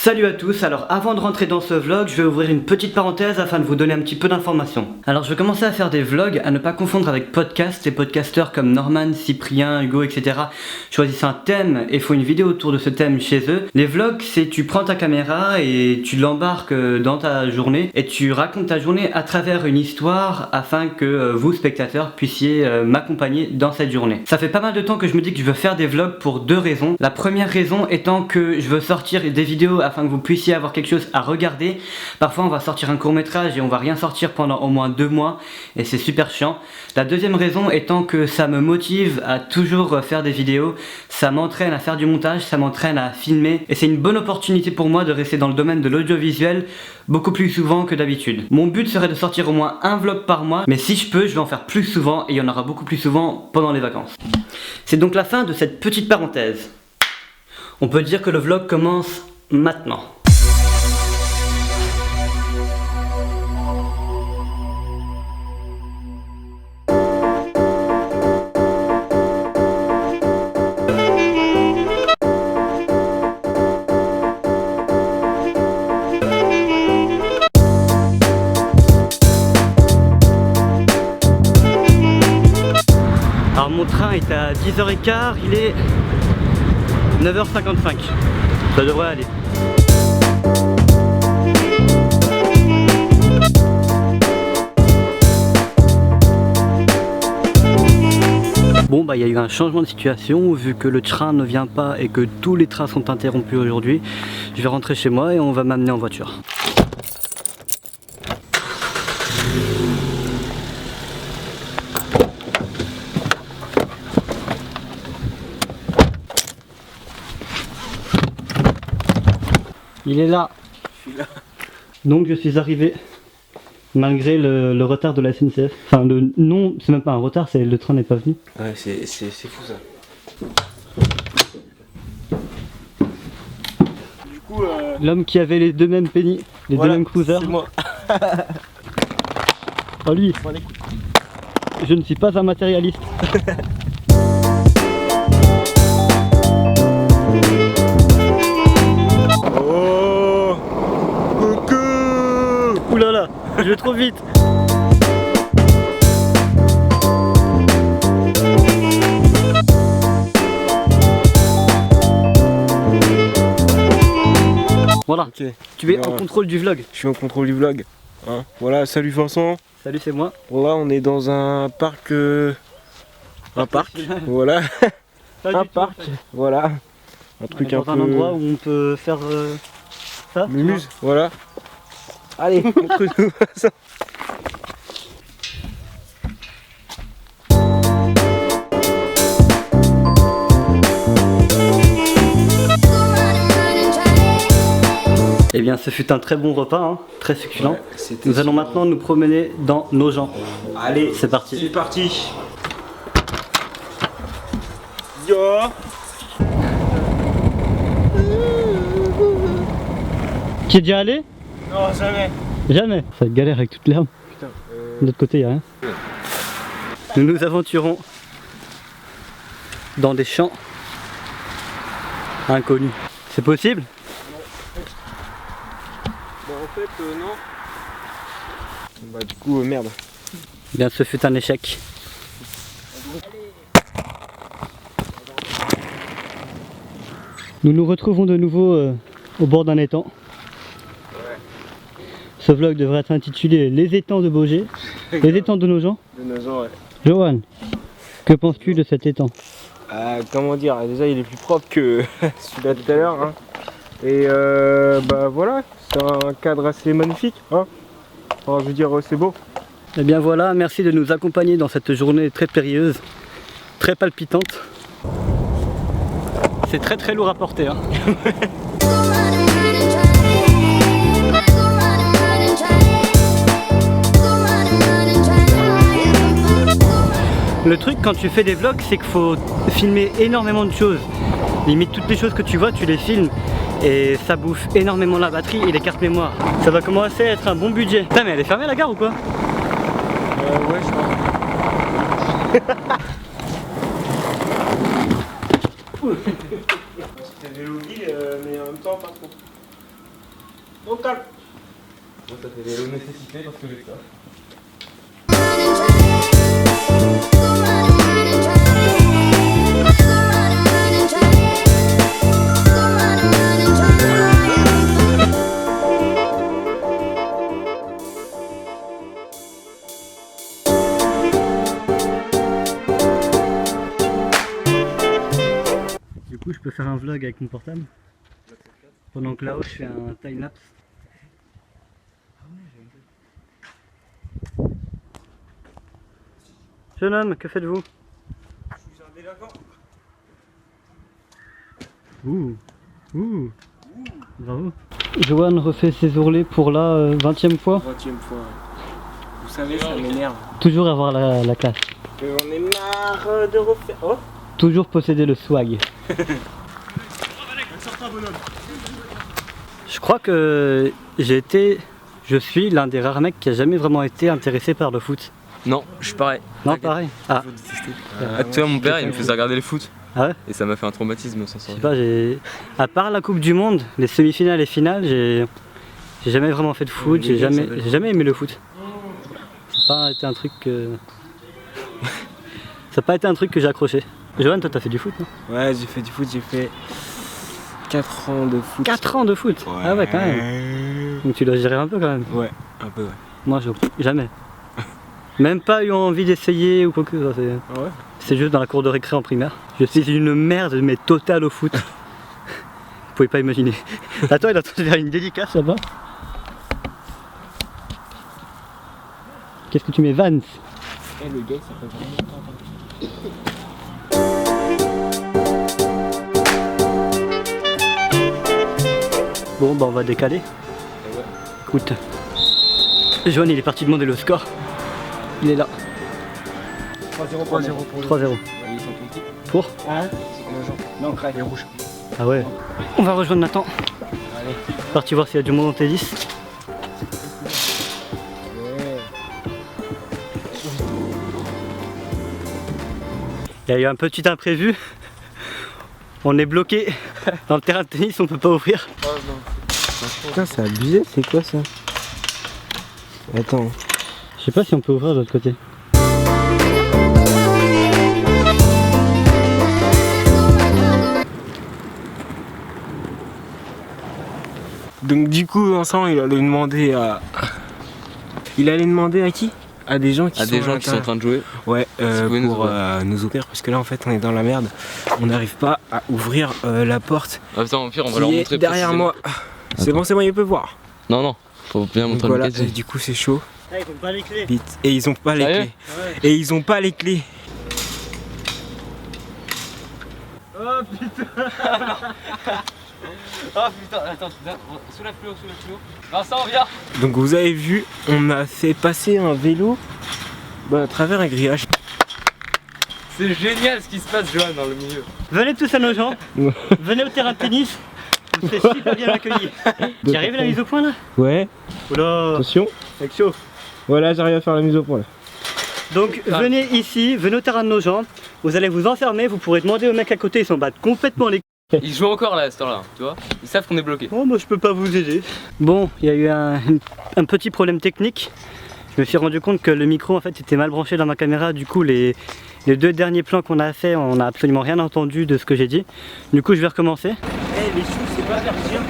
Salut à tous, alors avant de rentrer dans ce vlog, je vais ouvrir une petite parenthèse afin de vous donner un petit peu d'informations. Alors je vais commencer à faire des vlogs, à ne pas confondre avec podcasts. Les podcasteurs comme Norman, Cyprien, Hugo, etc. choisissent un thème et font une vidéo autour de ce thème chez eux. Les vlogs, c'est tu prends ta caméra et tu l'embarques dans ta journée et tu racontes ta journée à travers une histoire afin que vous, spectateurs, puissiez m'accompagner dans cette journée. Ça fait pas mal de temps que je me dis que je veux faire des vlogs pour deux raisons. La première raison étant que je veux sortir des vidéos afin que vous puissiez avoir quelque chose à regarder. Parfois on va sortir un court-métrage et on va rien sortir pendant au moins 2 mois et c'est super chiant. La deuxième raison étant que ça me motive à toujours faire des vidéos, ça m'entraîne à faire du montage, ça m'entraîne à filmer et c'est une bonne opportunité pour moi de rester dans le domaine de l'audiovisuel beaucoup plus souvent que d'habitude. Mon but serait de sortir au moins un vlog par mois, mais si je peux, je vais en faire plus souvent et il y en aura beaucoup plus souvent pendant les vacances. C'est donc la fin de cette petite parenthèse. On peut dire que le vlog commence maintenant. Alors mon train est à 10h15, il est 9h55. Ça devrait aller. Bon bah il y a eu un changement de situation vu que le train ne vient pas et que tous les trains sont interrompus aujourd'hui. Je vais rentrer chez moi et on va m'amener en voiture. Il est là. Je suis là. Donc je suis arrivé malgré le retard de la SNCF. Enfin non, c'est même pas un retard, c'est le train n'est pas venu. Ouais, c'est fou ça. Du coup, l'homme qui avait les deux mêmes pennies, les deux mêmes cruisers. C'est moi. Oh lui. Je ne suis pas un matérialiste. Ouh là là, je vais trop vite. Voilà, okay. Tu es en contrôle du vlog. Je suis en contrôle du vlog. Hein, voilà, salut Vincent. Salut, c'est moi. Voilà, on est dans un parc. Un parc, voilà. Un parc, voilà. Un truc un peu. Dans un endroit où on peut faire ça. Mumuse, voilà. Allez, montre-nous ça. Eh bien, ce fut un très bon repas, hein, très succulent. Ouais, nous allons maintenant nous promener dans nos gens. Allez, c'est parti. C'est parti. Yo. Tu es déjà allé? Non, jamais. Jamais. Ça galère avec toute l'herbe. Putain. De l'autre côté, il n'y a rien. Nous nous aventurons dans des champs inconnus. C'est possible? Bah en fait, non. Bah du coup, merde. Eh bien, ce fut un échec. Nous nous retrouvons de nouveau au bord d'un étang. Ce vlog devrait être intitulé Les étangs de Baugé. Les étangs de nos gens. De nos gens, ouais. Johan, que penses-tu de cet étang? Comment dire, déjà il est plus propre que celui-là tout à l'heure. Hein. Et bah voilà, c'est un cadre assez magnifique. Hein. Enfin, je veux dire, c'est beau. Eh bien voilà, merci de nous accompagner dans cette journée très périlleuse, très palpitante. C'est très très lourd à porter. Hein. Le truc quand tu fais des vlogs, c'est qu'il faut filmer énormément de choses. Limite toutes les choses que tu vois, tu les filmes. Et ça bouffe énormément la batterie et les cartes mémoire. Ça va commencer à être un bon budget. Putain mais elle est fermée la gare ou quoi? Ouais je crois. C'était vélo-ville mais en même temps pas trop. Au calme. Bon, ça fait des nécessités parce que j'ai ça. Du coup, je peux faire un vlog avec mon portable pendant que là-haut je fais un time-lapse. Jeune homme, que faites-vous? Je suis un délinquant. Ouh, bravo. Johan refait ses ourlets pour la 20e fois. 20e fois. Vous savez, ça m'énerve. Toujours avoir la classe. On est marre de refaire. Oh. Toujours posséder le swag. Je crois que je suis l'un des rares mecs qui a jamais vraiment été intéressé par le foot. Non, je suis pareil. Non, pareil. Ah, Tu vois, mon père, il me faisait regarder le foot. ah ouais? Et ça m'a fait un traumatisme sans Je sais sens. pas, à part la Coupe du Monde, les semi-finales et finales, j'ai jamais vraiment fait de foot, j'ai jamais aimé le foot. Ça n'a pas été un truc que... Ça n'a pas été un truc que j'ai accroché. Johan, toi t'as fait du foot, non? Ouais, j'ai fait du foot, j'ai fait 4 ans de foot. 4 ans de foot? Ouais. Ah ouais, quand même. Donc tu dois gérer un peu quand même. Ouais, un peu, ouais. Moi, jamais. Même pas eu envie d'essayer ou quoi que ce soit. Ah ouais? C'est juste dans la cour de récré en primaire. Je suis une merde, mais totale au foot. Vous pouvez pas imaginer. Attends, il est en train de faire une dédicace là-bas. Qu'est-ce que tu mets, Vans? Eh, le gars, ça fait vraiment longtemps. Bon, bah on va décaler. Écoute, Johan il est parti demander le score. Il est là. 3-0 pour 3-0. Pour? Non, il est rouge. Ah ouais. On va rejoindre Nathan. Allez. Parti voir s'il y a du monde en tennis. Ouais. Il y a eu un petit imprévu. On est bloqué dans le terrain de tennis, on peut pas ouvrir. Putain, c'est abusé, c'est quoi ça? Attends. Je sais pas si on peut ouvrir de l'autre côté. Donc du coup, Vincent, il allait demander à... Il allait demander à qui? À des gens qui sont en train de jouer. Ouais, vous pouvez pour nous nous ouvrir, parce que là en fait on est dans la merde. On n'arrive pas à ouvrir la porte Ah putain, au pire, on va qui leur est montrer derrière précisément. moi. C'est bon, il peut voir. Non, non, faut bien Donc montrer voilà, le casier. du coup c'est chaud. Ah, ils ont pas les clés. Vite. Et ils ont pas les Sérieux clés. Et ils ont pas les clés. Oh putain. Oh putain, attends, soulève plus haut, Vincent, viens. Donc vous avez vu, on a fait passer un vélo à travers un grillage. C'est génial ce qui se passe, Johan, dans le milieu. Venez tous à nos gens. Venez au terrain de tennis. Vous serez super bien accueillis. Tu arrives à la mise au point là? Ouais, Oula. attention. C'est chaud. Voilà, j'arrive à faire la mise au point là. Donc venez ici, venez au terrain de nos gens. Vous allez vous enfermer, vous pourrez demander aux mecs à côté, ils s'en battent complètement les... Ils jouent encore là à ce temps-là, tu vois. Ils savent qu'on est bloqué. Oh, moi je peux pas vous aider. Bon, il y a eu un petit problème technique. Je me suis rendu compte que le micro en fait était mal branché dans ma caméra. Du coup, les 2 derniers plans qu'on a fait, on n'a absolument rien entendu de ce que j'ai dit. Du coup, je vais recommencer. Eh, les choux, c'est pas persien.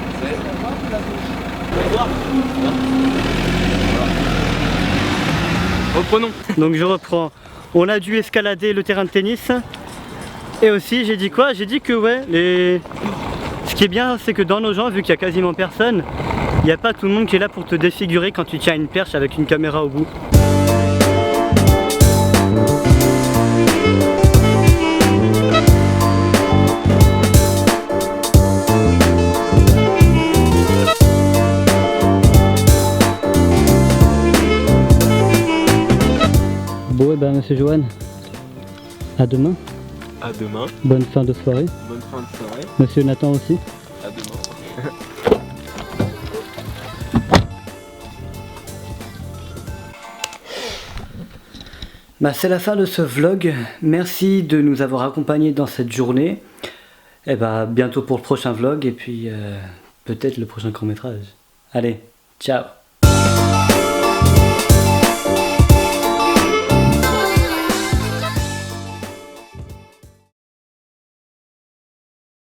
Reprenons. Donc je reprends. On a dû escalader le terrain de tennis. Et aussi, j'ai dit quoi? J'ai dit que ouais, ce qui est bien, c'est que dans nos gens, vu qu'il y a quasiment personne, il n'y a pas tout le monde qui est là pour te défigurer quand tu tiens une perche avec une caméra au bout. Bon, et ben, monsieur Johan, à demain. À demain. Bonne fin de soirée. Bonne fin de soirée. Monsieur Nathan aussi. À demain. Bah, c'est la fin de ce vlog. Merci de nous avoir accompagnés dans cette journée. Et bah, bientôt pour le prochain vlog et puis peut-être le prochain court-métrage. Allez, ciao.